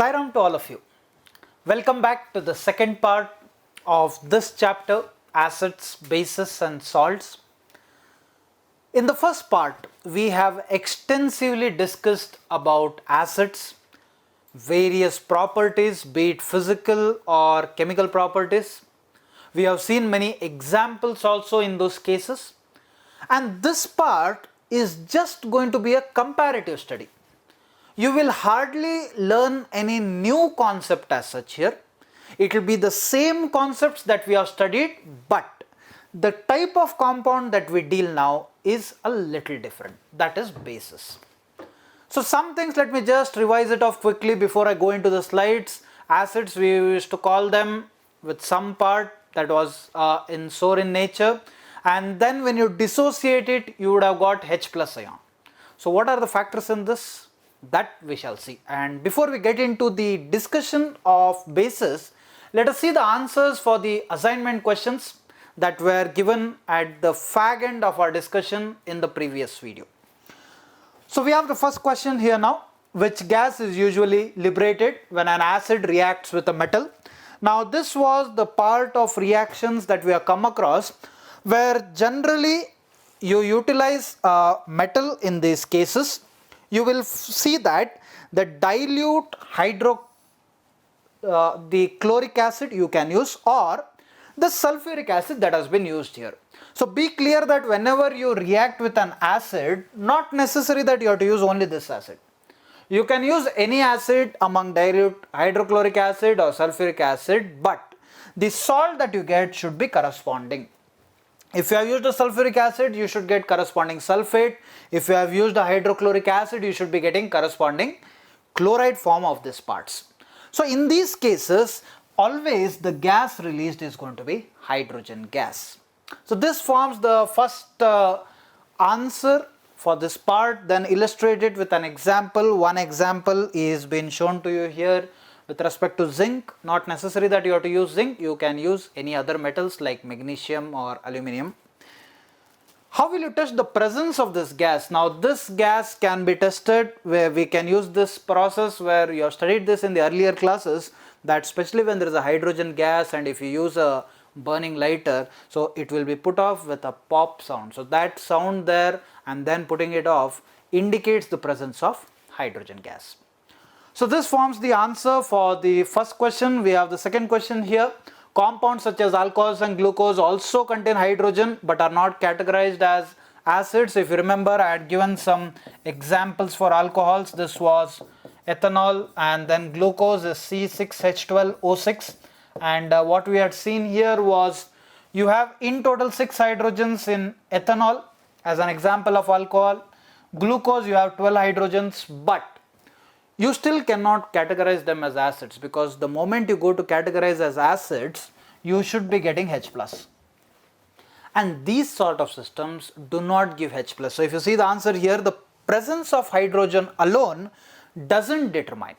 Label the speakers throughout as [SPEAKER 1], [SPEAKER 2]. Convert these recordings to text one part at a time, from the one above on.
[SPEAKER 1] Sairam to all of you. Welcome back to the second part of this chapter, acids, bases and salts. In the first part, we have extensively discussed about acids, various properties, be it physical or chemical properties. We have seen many examples also in those cases. And this part is just going to be a comparative study. You will hardly learn any new concept as such here. It will be the same concepts that we have studied, but the type of compound that we deal now is a little different. That is bases. So some things, let me just revise it off quickly before I go into the slides. Acids, we used to call them with some part that was in nature, and then when you dissociate it, you would have got H plus ion. So what are the factors in this? That we shall see. And before we get into the discussion of bases, let us see the answers for the assignment questions that were given at the fag end of our discussion in the previous video. So we have the first question here now. Which gas is usually liberated when an acid reacts with a metal? Now this was the part of reactions that we have come across where generally you utilize metal in these cases. You will see that the dilute the chloric acid you can use, or the sulfuric acid that has been used here. So be clear that whenever you react with an acid, not necessary that you have to use only this acid. You can use any acid among dilute hydrochloric acid or sulfuric acid, but the salt that you get should be corresponding. If you have used a sulfuric acid, you should get corresponding sulfate. If you have used a hydrochloric acid, you should be getting corresponding chloride form of these parts. So in these cases, always the gas released is going to be hydrogen gas. So this forms the first answer for this part, then illustrated with an example. One example is being shown to you here with respect to zinc. Not necessary that you have to use zinc, you can use any other metals like magnesium or aluminum. How will you test the presence of this gas? Now this gas can be tested where we can use this process where you have studied this in the earlier classes, that especially when there is a hydrogen gas and if you use a burning lighter, so it will be put off with a pop sound. So that sound there and then putting it off indicates the presence of hydrogen gas. So this forms the answer for the first question. We have the second question here. Compounds such as alcohols and glucose also contain hydrogen but are not categorized as acids. If you remember, I had given some examples for alcohols. This was ethanol, and then glucose is C6H12O6. And what we had seen here was you have in total 6 hydrogens in ethanol as an example of alcohol. Glucose, you have 12 hydrogens, but you still cannot categorize them as acids, because the moment you go to categorize as acids, you should be getting H plus. And these sort of systems do not give H plus. So if you see the answer here, the presence of hydrogen alone doesn't determine.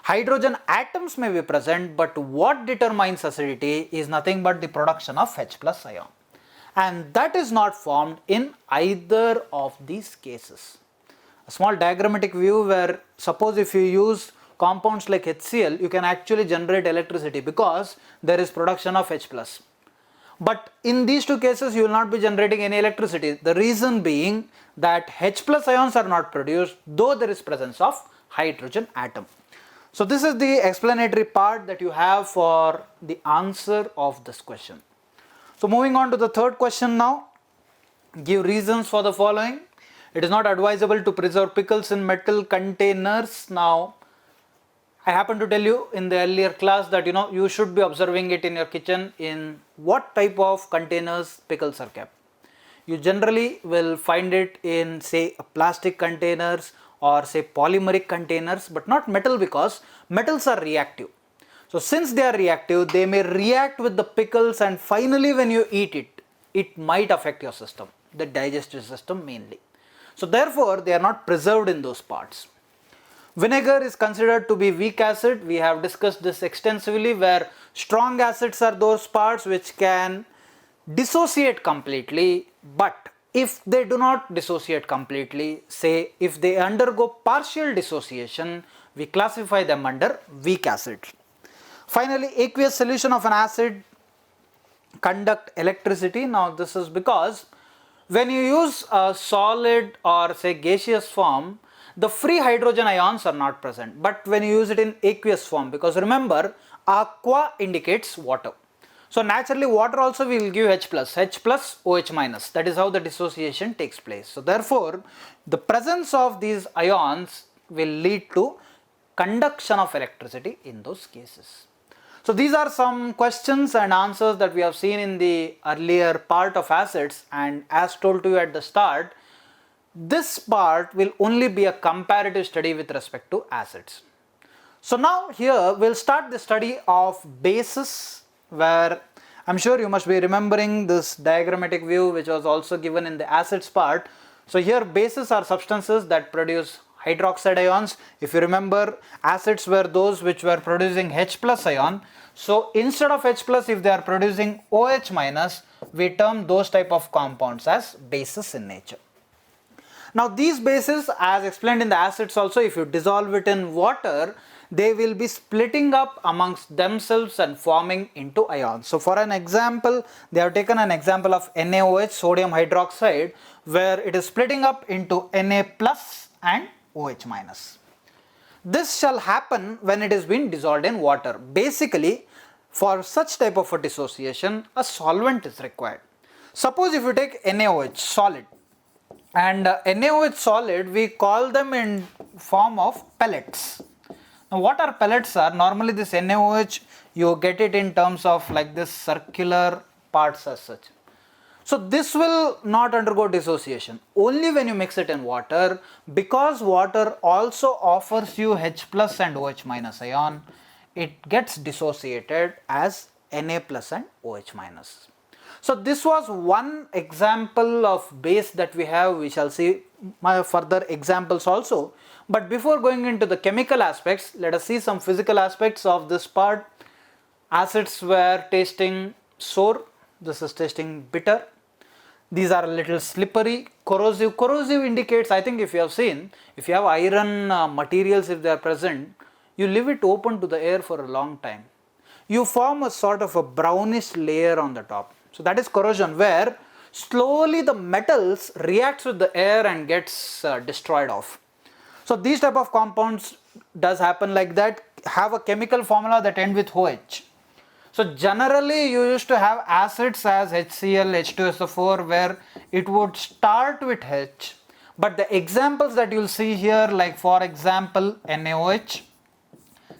[SPEAKER 1] Hydrogen atoms may be present, but what determines acidity is nothing but the production of H plus ion. And that is not formed in either of these cases. A small diagrammatic view where suppose if you use compounds like HCl, you can actually generate electricity because there is production of H plus. But in these two cases, you will not be generating any electricity. The reason being that H plus ions are not produced, though there is presence of hydrogen atom. So this is the explanatory part that you have for the answer of this question. So moving on to the third question now. Give reasons for the following. It is not advisable to preserve pickles in metal containers. Now, I happen to tell you in the earlier class that you should be observing it in your kitchen in what type of containers pickles are kept. You generally will find it in say plastic containers or say polymeric containers, but not metal, because metals are reactive. So since they are reactive, they may react with the pickles, and finally when you eat it, it might affect your system, the digestive system mainly. So therefore they are not preserved in those parts. Vinegar is considered to be weak acid. We have discussed this extensively, where strong acids are those parts which can dissociate completely, but if they do not dissociate completely, say if they undergo partial dissociation, we classify them under weak acids. Finally, aqueous solution of an acid conduct electricity. Now this is because when you use a solid or say gaseous form, the free hydrogen ions are not present, but when you use it in aqueous form, because remember aqua indicates water, so naturally water also will give H plus OH minus. That is how the dissociation takes place. So therefore the presence of these ions will lead to conduction of electricity in those cases. So these are some questions and answers that we have seen in the earlier part of acids, and as told to you at the start, this part will only be a comparative study with respect to acids. So now here we'll start the study of bases, where I'm sure you must be remembering this diagrammatic view which was also given in the acids part. So here bases are substances that produce hydroxide ions. If you remember, acids were those which were producing H plus ion. So instead of H plus, if they are producing OH minus, we term those type of compounds as bases in nature. Now these bases, as explained in the acids also, if you dissolve it in water, they will be splitting up amongst themselves and forming into ions. So for an example, they have taken an example of NaOH, sodium hydroxide, where it is splitting up into Na plus and OH minus. This shall happen when it is being dissolved in water. Basically, for such type of a dissociation, a solvent is required. Suppose if you take NaOH solid, and NaOH solid, we call them in form of pellets. Now what are pellets are? Normally this NaOH, you get it in terms of like this circular parts as such. So this will not undergo dissociation only when you mix it in water, because water also offers you H plus and OH minus ion. It gets dissociated as Na plus and OH minus. So this was one example of base that we have. We shall see my further examples also. But before going into the chemical aspects, let us see some physical aspects of this part. Acids were tasting sour. This is tasting bitter. These are a little slippery. Corrosive. Corrosive indicates, I think if you have seen, if you have iron materials, if they are present, you leave it open to the air for a long time, you form a sort of a brownish layer on the top. So that is corrosion, where slowly the metals reacts with the air and gets destroyed off. So these type of compounds does happen like that, have a chemical formula that end with OH. So generally you used to have acids as HCl, H2SO4, where it would start with H, but the examples that you will see here, like for example NaOH,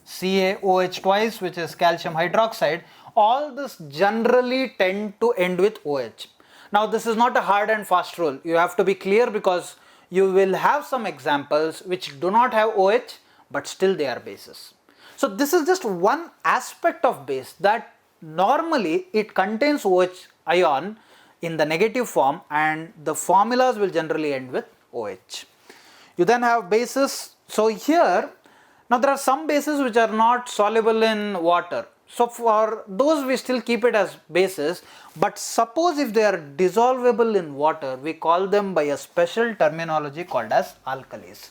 [SPEAKER 1] CaOH twice, which is calcium hydroxide, all this generally tend to end with OH. Now this is not a hard and fast rule. You have to be clear, because you will have some examples which do not have OH but still they are bases. So this is just one aspect of base, that normally it contains OH ion in the negative form and the formulas will generally end with OH. You then have bases. So here, now there are some bases which are not soluble in water. So for those we still keep it as bases, but suppose if they are dissolvable in water, we call them by a special terminology called as alkalis.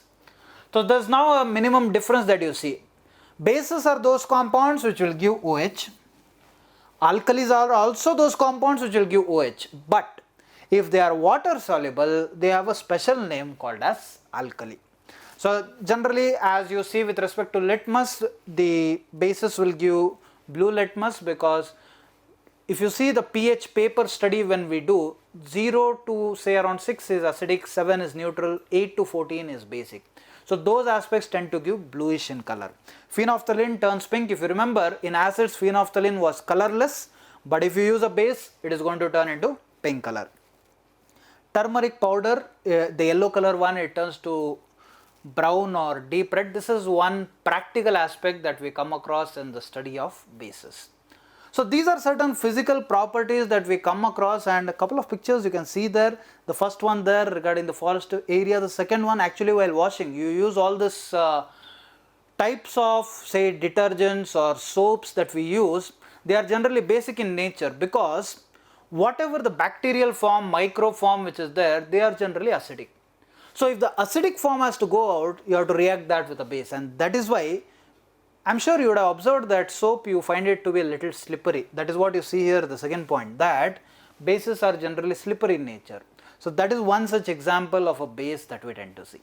[SPEAKER 1] So there is now a minimum difference that you see. Bases are those compounds which will give OH. Alkalis are also those compounds which will give OH, but if they are water soluble, they have a special name called as alkali. So generally, as you see with respect to litmus, the bases will give blue litmus, because if you see the pH paper study, when we do 0 to say around 6 is acidic, 7 is neutral, 8 to 14 is basic. So those aspects tend to give bluish in color. Phenolphthalein turns pink. If you remember, in acids phenolphthalein was colorless, but if you use a base, it is going to turn into pink color. Turmeric powder, the yellow color one, it turns to brown or deep red. This is one practical aspect that we come across in the study of bases. So these are certain physical properties that we come across, and a couple of pictures you can see there. The first one there regarding the forest area, the second one actually while washing, you use all this types of say detergents or soaps that we use. They are generally basic in nature, because whatever the bacterial form, micro form which is there, they are generally acidic. So if the acidic form has to go out, you have to react that with a base, and that is why I'm sure you would have observed that soap, you find it to be a little slippery. That is what you see here, the second point, that bases are generally slippery in nature. So that is one such example of a base that we tend to see.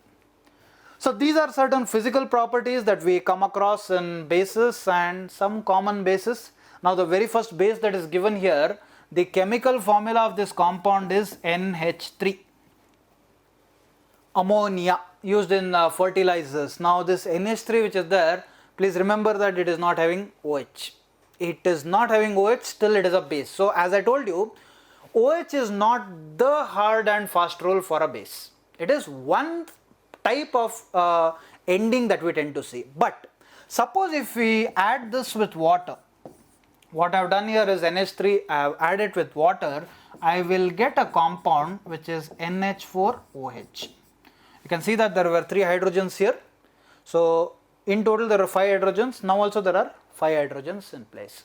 [SPEAKER 1] So these are certain physical properties that we come across in bases and some common bases. Now the very first base that is given here, the chemical formula of this compound is NH3. Ammonia, used in fertilizers. Now this NH3 which is there, please remember that it is not having OH. It is not having OH, still it is a base. So as I told you, OH is not the hard and fast rule for a base. It is one type of ending that we tend to see. But suppose if we add this with water, what I have done here is NH3, I have added with water, I will get a compound which is NH4OH. You can see that there were 3 hydrogens here. So in total there are 5 hydrogens. Now also there are 5 hydrogens in place.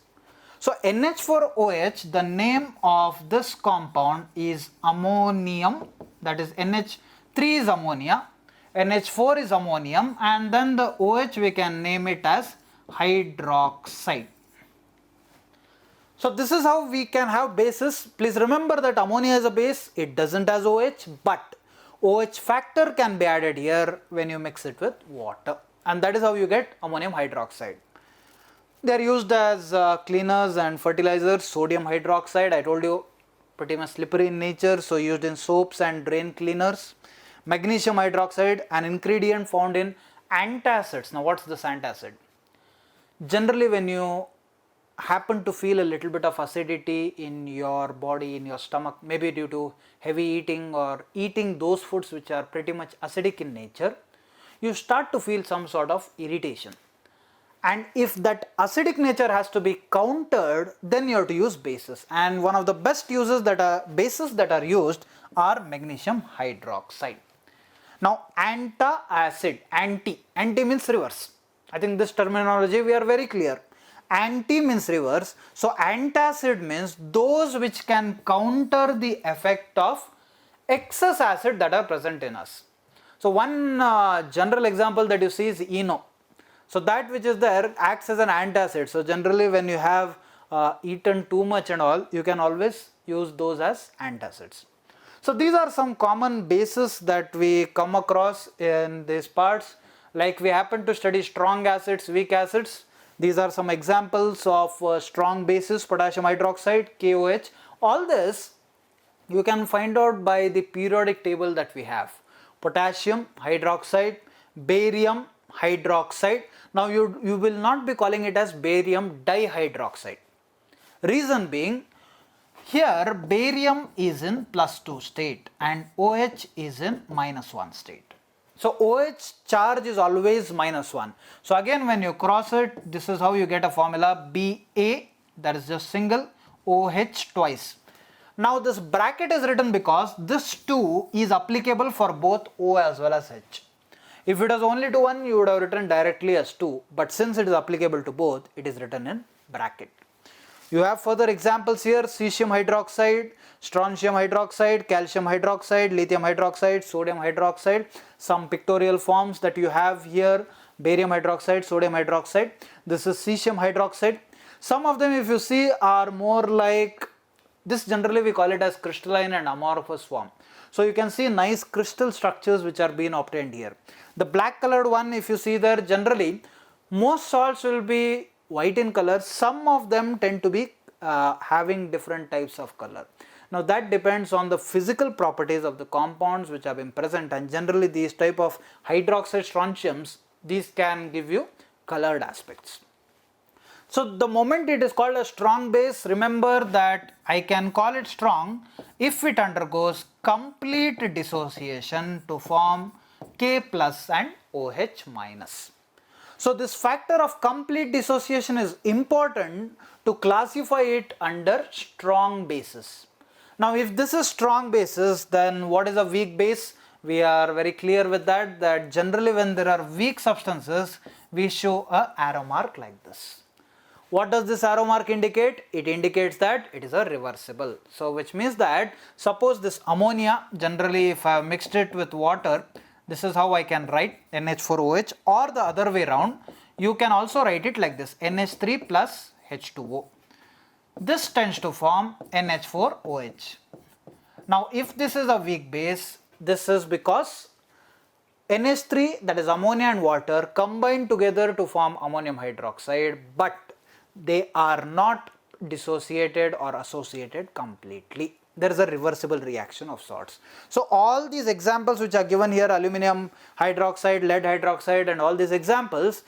[SPEAKER 1] So NH4OH, the name of this compound is ammonium, that is NH3 is ammonia, NH4 is ammonium, and then the OH we can name it as hydroxide. So this is how we can have bases. Please remember that ammonia is a base, it doesn't has OH, but OH factor can be added here when you mix it with water, and that is how you get ammonium hydroxide. They are used as cleaners and fertilizers. Sodium hydroxide, I told you, pretty much slippery in nature, so used in soaps and drain cleaners. Magnesium hydroxide, an ingredient found in antacids. Now what's this antacid? Generally when you happen to feel a little bit of acidity in your body, in your stomach, maybe due to heavy eating or eating those foods which are pretty much acidic in nature, you start to feel some sort of irritation. And if that acidic nature has to be countered, then you have to use bases. And one of the best uses that are bases that are used are magnesium hydroxide. Now antacid, anti means reverse. I think this terminology we are very clear. Anti means reverse. So antacid means those which can counter the effect of excess acid that are present in us. So one general example that you see is ENO. So that which is there acts as an antacid. So generally when you have eaten too much and all, you can always use those as antacids. So these are some common bases that we come across in these parts. Like we happen to study strong acids, weak acids. These are some examples of strong bases, potassium hydroxide, KOH. All this you can find out by the periodic table that we have. Potassium hydroxide, barium hydroxide. Now you will not be calling it as barium dihydroxide. Reason being, here barium is in +2 state and OH is in -1 state. So OH charge is always -1. So again when you cross it, this is how you get a formula Ba, that is just single, OH twice. Now this bracket is written because this 2 is applicable for both O as well as H. If it was only to one, you would have written directly as 2, but since it is applicable to both, it is written in bracket. You have further examples here: cesium hydroxide, strontium hydroxide, calcium hydroxide, lithium hydroxide, sodium hydroxide. Some pictorial forms that you have here: barium hydroxide, sodium hydroxide. This is cesium hydroxide. Some of them, if you see, are more like this. Generally we call it as crystalline and amorphous form. So you can see nice crystal structures which are being obtained here. The black colored one, if you see there, generally most salts will be white in color. Some of them tend to be having different types of color. Now that depends on the physical properties of the compounds which have been present, and generally these type of hydroxide strontiums, these can give you colored aspects. So the moment it is called a strong base, remember that I can call it strong if it undergoes complete dissociation to form K plus and OH minus. So this factor of complete dissociation is important to classify it under strong bases. Now if this is strong bases, then what is a weak base? We are very clear with that generally when there are weak substances, we show a arrow mark like this. What does this arrow mark indicate? It indicates that it is a reversible. So which means that suppose this ammonia, generally if I have mixed it with water, this is how I can write NH4OH, or the other way around, you can also write it like this, NH3 plus H2O. This tends to form NH4OH. Now if this is a weak base, this is because NH3, that is ammonia and water, combine together to form ammonium hydroxide, but they are not dissociated or associated completely. There is a reversible reaction of sorts. So all these examples which are given here, aluminum hydroxide, lead hydroxide, and all these examples,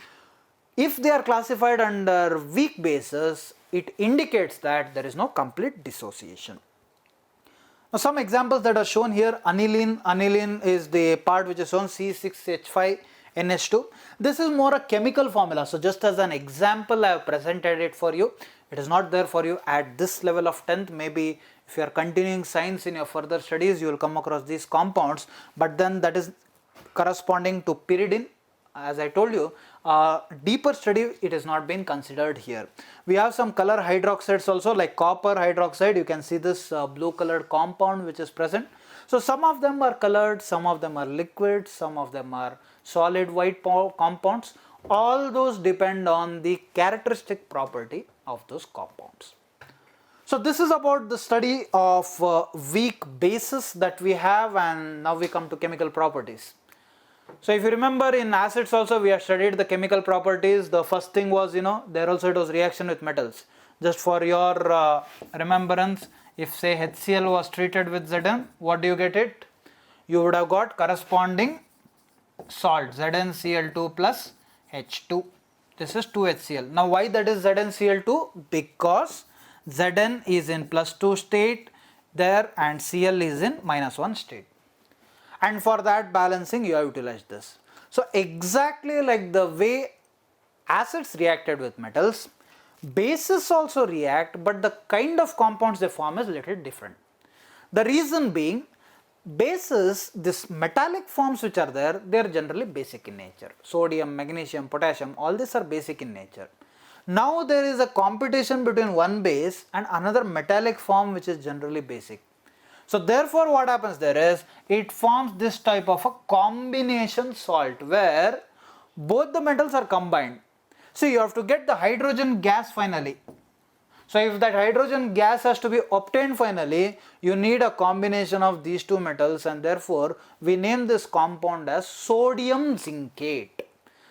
[SPEAKER 1] if they are classified under weak bases, it indicates that there is no complete dissociation. Now some examples that are shown here, aniline. Aniline is the part which is shown, C6H5NH2. This is more a chemical formula. So just as an example, I have presented it for you. It is not there for you at this level of 10th. Maybe if you are continuing science in your further studies, you will come across these compounds. But then that is corresponding to pyridine. As I told you, deeper study, it has not been considered here. We have some color hydroxides also, like copper hydroxide. You can see this blue colored compound which is present. So some of them are colored, some of them are liquid, some of them are solid white compounds. All those depend on the characteristic property of those compounds. So this is about the study of weak bases that we have, and now we come to chemical properties. So if you remember, in acids also we have studied the chemical properties. The first thing was, there also it was reaction with metals. Just for your remembrance, if say HCl was treated with Zn, what do you get it? You would have got corresponding salt, ZnCl2 plus H2. This is 2HCl. Now why that is ZnCl2? Because Zn is in +2 state there and Cl is in -1 state. And for that balancing you have utilized this. So exactly like the way acids reacted with metals, bases also react, but the kind of compounds they form is little different. The reason being, bases, this metallic forms which are there, they are generally basic in nature. Sodium, magnesium, potassium, all these are basic in nature. Now there is a competition between one base and another metallic form which is generally basic. So therefore what happens there is, it forms this type of a combination salt where both the metals are combined. So you have to get the hydrogen gas finally. So if that hydrogen gas has to be obtained finally, you need a combination of these two metals, and therefore we name this compound as sodium zincate.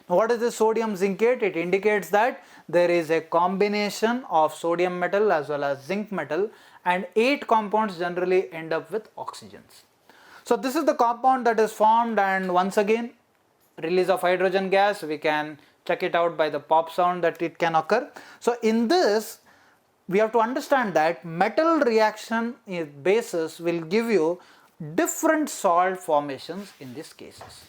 [SPEAKER 1] Now what is this sodium zincate? It indicates that there is a combination of sodium metal as well as zinc metal, and 8 compounds generally end up with oxygens. So this is the compound that is formed, and once again, release of hydrogen gas, we can check it out by the pop sound that it can occur. So in this, we have to understand that metal reaction in bases will give you different salt formations in these cases.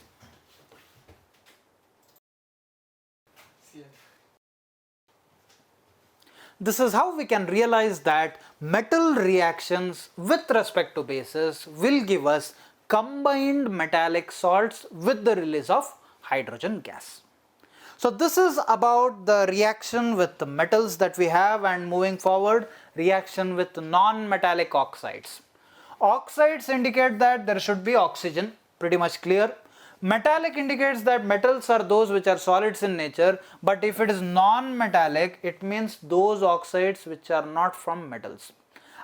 [SPEAKER 1] This is how we can realize that metal reactions with respect to bases will give us combined metallic salts with the release of hydrogen gas. So this is about the reaction with the metals that we have, and moving forward, reaction with non-metallic oxides. Oxides indicate that there should be oxygen, pretty much clear. Metallic indicates that metals are those which are solids in nature, but if it is non-metallic, it means those oxides which are not from metals.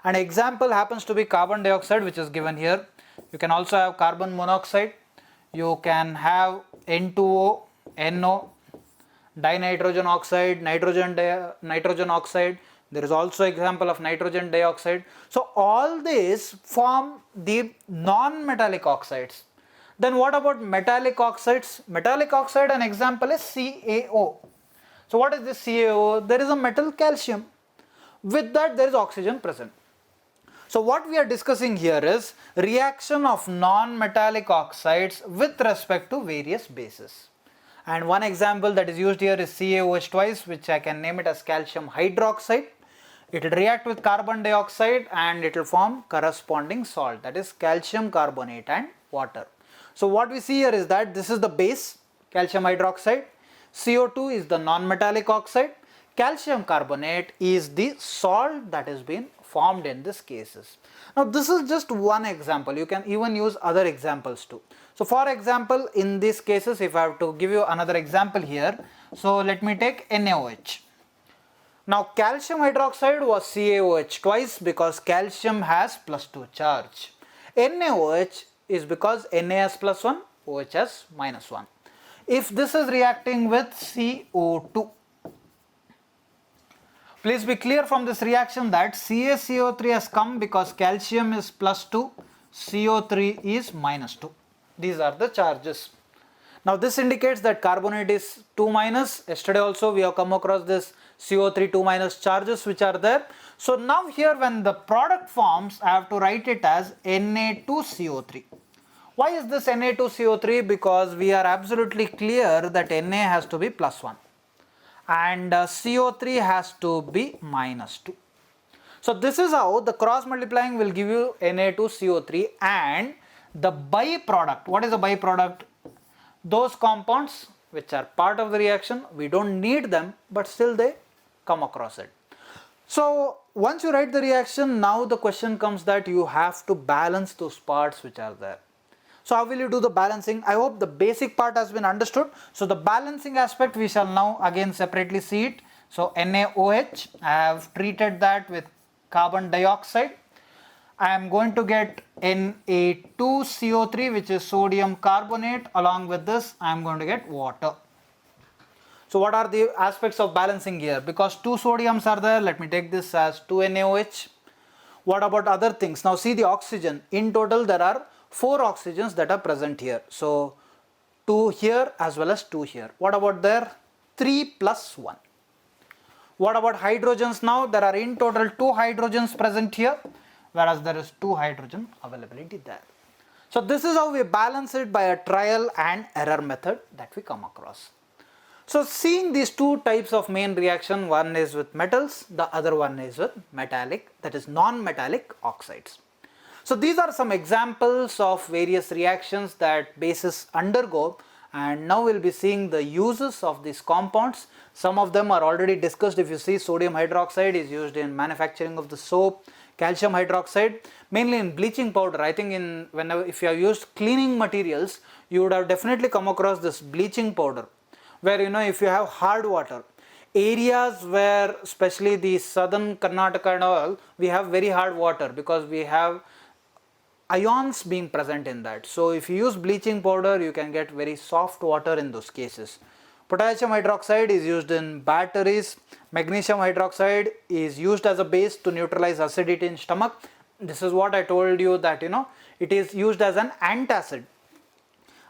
[SPEAKER 1] An example happens to be carbon dioxide, which is given here. You can also have carbon monoxide. You can have N2O, NO, dinitrogen oxide, nitrogen oxide. There is also example of nitrogen dioxide. So all these form the non-metallic oxides. Then what about metallic oxides? Metallic oxide, an example is CaO. So what is this CaO? There is a metal calcium. With that there is oxygen present. So what we are discussing here is reaction of non-metallic oxides with respect to various bases. And one example that is used here is CaOH twice, which I can name it as calcium hydroxide. It will react with carbon dioxide and it will form corresponding salt, that is calcium carbonate and water. So what we see here is that this is the base, calcium hydroxide. CO2 is the non-metallic oxide. calcium carbonate is the salt that has been formed in these cases. Now this is just one example, you can even use other examples too. So for example, in these cases, if I have to give you another example here, so let me take NaOH. Now calcium hydroxide was CaOH twice because calcium has +2 charge. NaOH is because Na has +1, OH has -1. If this is reacting with CO2, please be clear from this reaction that CaCO3 has come because calcium is +2, CO3 is -2. These are the charges. Now this indicates that carbonate is 2-. Yesterday also we have come across this CO3 2- charges which are there. So now here when the product forms, I have to write it as Na2CO3. Why is this Na2CO3? Because we are absolutely clear that Na has to be +1 and CO3 has to be -2. So this is how the cross multiplying will give you Na2CO3, and the byproduct, what is the byproduct? Those compounds which are part of the reaction, we don't need them, but still they come across it. So once you write the reaction, now the question comes that you have to balance those parts which are there. So how will you do the balancing? I hope the basic part has been understood. So the balancing aspect we shall now again separately see it. So NaOH, I have treated that with carbon dioxide. I am going to get Na2CO3, which is sodium carbonate. Along with this, I am going to get water. So what are the aspects of balancing here? Because 2 sodiums are there, let me take this as 2 NaOH. What about other things? Now see the oxygen. In total there are 4 oxygens that are present here. So 2 here as well as 2 here. What about there? 3 + 1. What about hydrogens now? There are in total 2 hydrogens present here, whereas there is 2 hydrogen availability there. So this is how we balance it by a trial and error method that we come across. So seeing these 2 types of main reaction, one is with metals, the other one is with metallic, that is non-metallic oxides. So these are some examples of various reactions that bases undergo, and now we'll be seeing the uses of these compounds. Some of them are already discussed. If you see, sodium hydroxide is used in manufacturing of the soap, calcium hydroxide mainly in bleaching powder. I think if you have used cleaning materials, you would have definitely come across this bleaching powder, where if you have hard water, areas where especially the southern Karnataka and all, we have very hard water because we have ions being present in that. So if you use bleaching powder, you can get very soft water in those cases. Potassium hydroxide is used in batteries. Magnesium hydroxide is used as a base to neutralize acidity in stomach. This is what I told you that it is used as an antacid.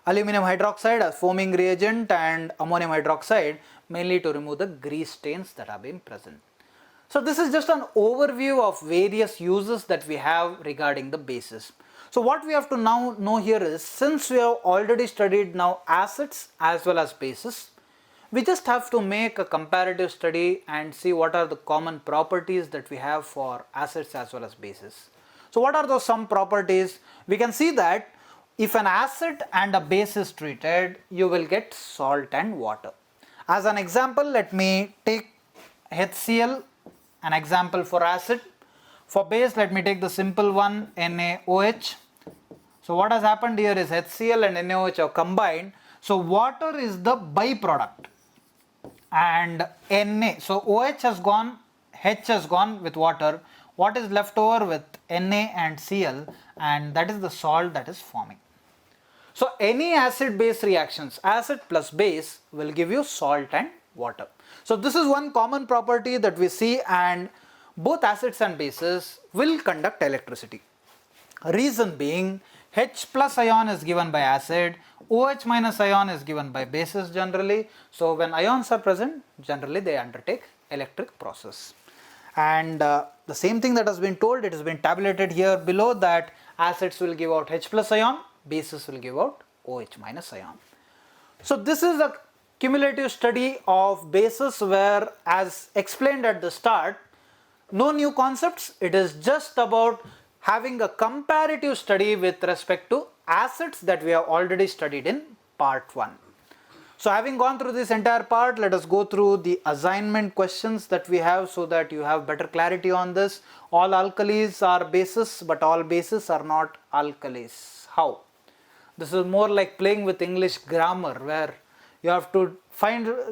[SPEAKER 1] Aluminum hydroxide as foaming reagent, and ammonium hydroxide mainly to remove the grease stains that have been present. So this is just an overview of various uses that we have regarding the bases. So what we have to now know here is, since we have already studied now acids as well as bases, we just have to make a comparative study and see what are the common properties that we have for acids as well as bases. So what are those some properties? We can see that if an acid and a base is treated, you will get salt and water. As an example, let me take HCl, an example for acid. For base, let me take the simple one, NaOH. So what has happened here is HCl and NaOH are combined. So water is the byproduct, and Na, so OH has gone, H has gone with water. What is left over with Na and Cl, and that is the salt that is forming. So any acid base reactions, acid plus base, will give you salt and water. So this is one common property that we see, and both acids and bases will conduct electricity. Reason being, H plus ion is given by acid, OH minus ion is given by bases generally. So when ions are present, generally they undertake electric process. And the same thing that has been told, it has been tabulated here below, that acids will give out H plus ion, bases will give out OH minus ion. So this is a cumulative study of bases where, as explained at the start, no new concepts. It is just about having a comparative study with respect to acids that we have already studied in part 1. So having gone through this entire part, let us go through the assignment questions that we have so that you have better clarity on this. All alkalis are bases, but all bases are not alkalis. How? This is more like playing with English grammar, where you have to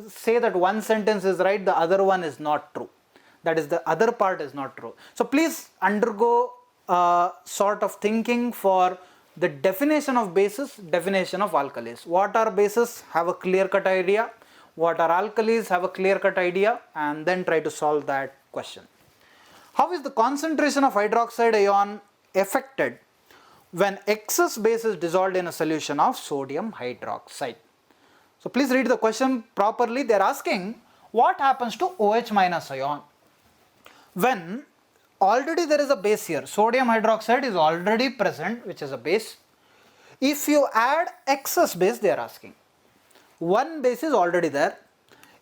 [SPEAKER 1] say that one sentence is right, the other one is not true. That is, the other part is not true. So please undergo a sort of thinking for the definition of bases, definition of alkalis. What are bases? Have a clear-cut idea. What are alkalis? Have a clear-cut idea, and then try to solve that question. How is the concentration of hydroxide ion affected when excess base is dissolved in a solution of sodium hydroxide? So please read the question properly. They are asking what happens to OH minus ion when already there is a base here. Sodium hydroxide is already present, which is a base. If you add excess base, they are asking. One base is already there.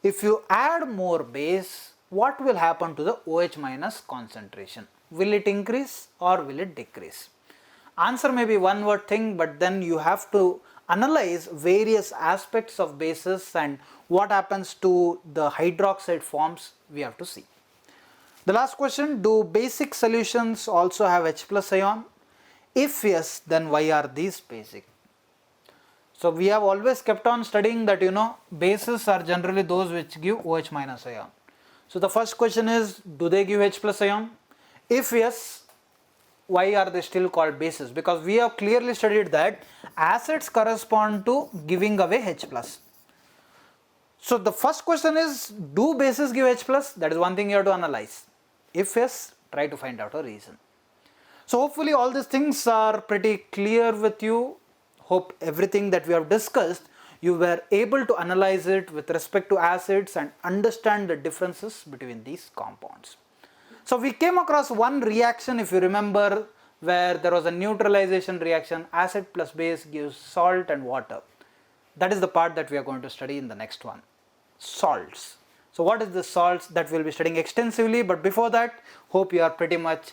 [SPEAKER 1] If you add more base, what will happen to the OH minus concentration? Will it increase or will it decrease? Answer may be one word thing, but then you have to analyze various aspects of bases and what happens to the hydroxide forms we have to see. The last question, do basic solutions also have H plus ion? If yes, then why are these basic? So we have always kept on studying that bases are generally those which give OH minus ion. So the first question is, do they give H plus ion? If yes, why are they still called bases? Because we have clearly studied that acids correspond to giving away H plus. So the first question is, do bases give H plus? That is one thing you have to analyze. If yes, try to find out a reason. So hopefully all these things are pretty clear with you. Hope everything that we have discussed, you were able to analyze it with respect to acids and understand the differences between these compounds. So we came across one reaction, if you remember, where there was a neutralization reaction, acid plus base gives salt and water. That is the part that we are going to study in the next one, salts. So what is the salts that we will be studying extensively, but before that, hope you are pretty much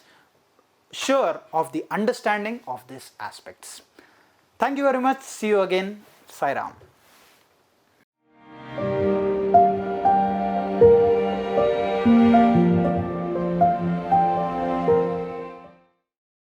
[SPEAKER 1] sure of the understanding of these aspects. Thank you very much. See you again. Sai Ram.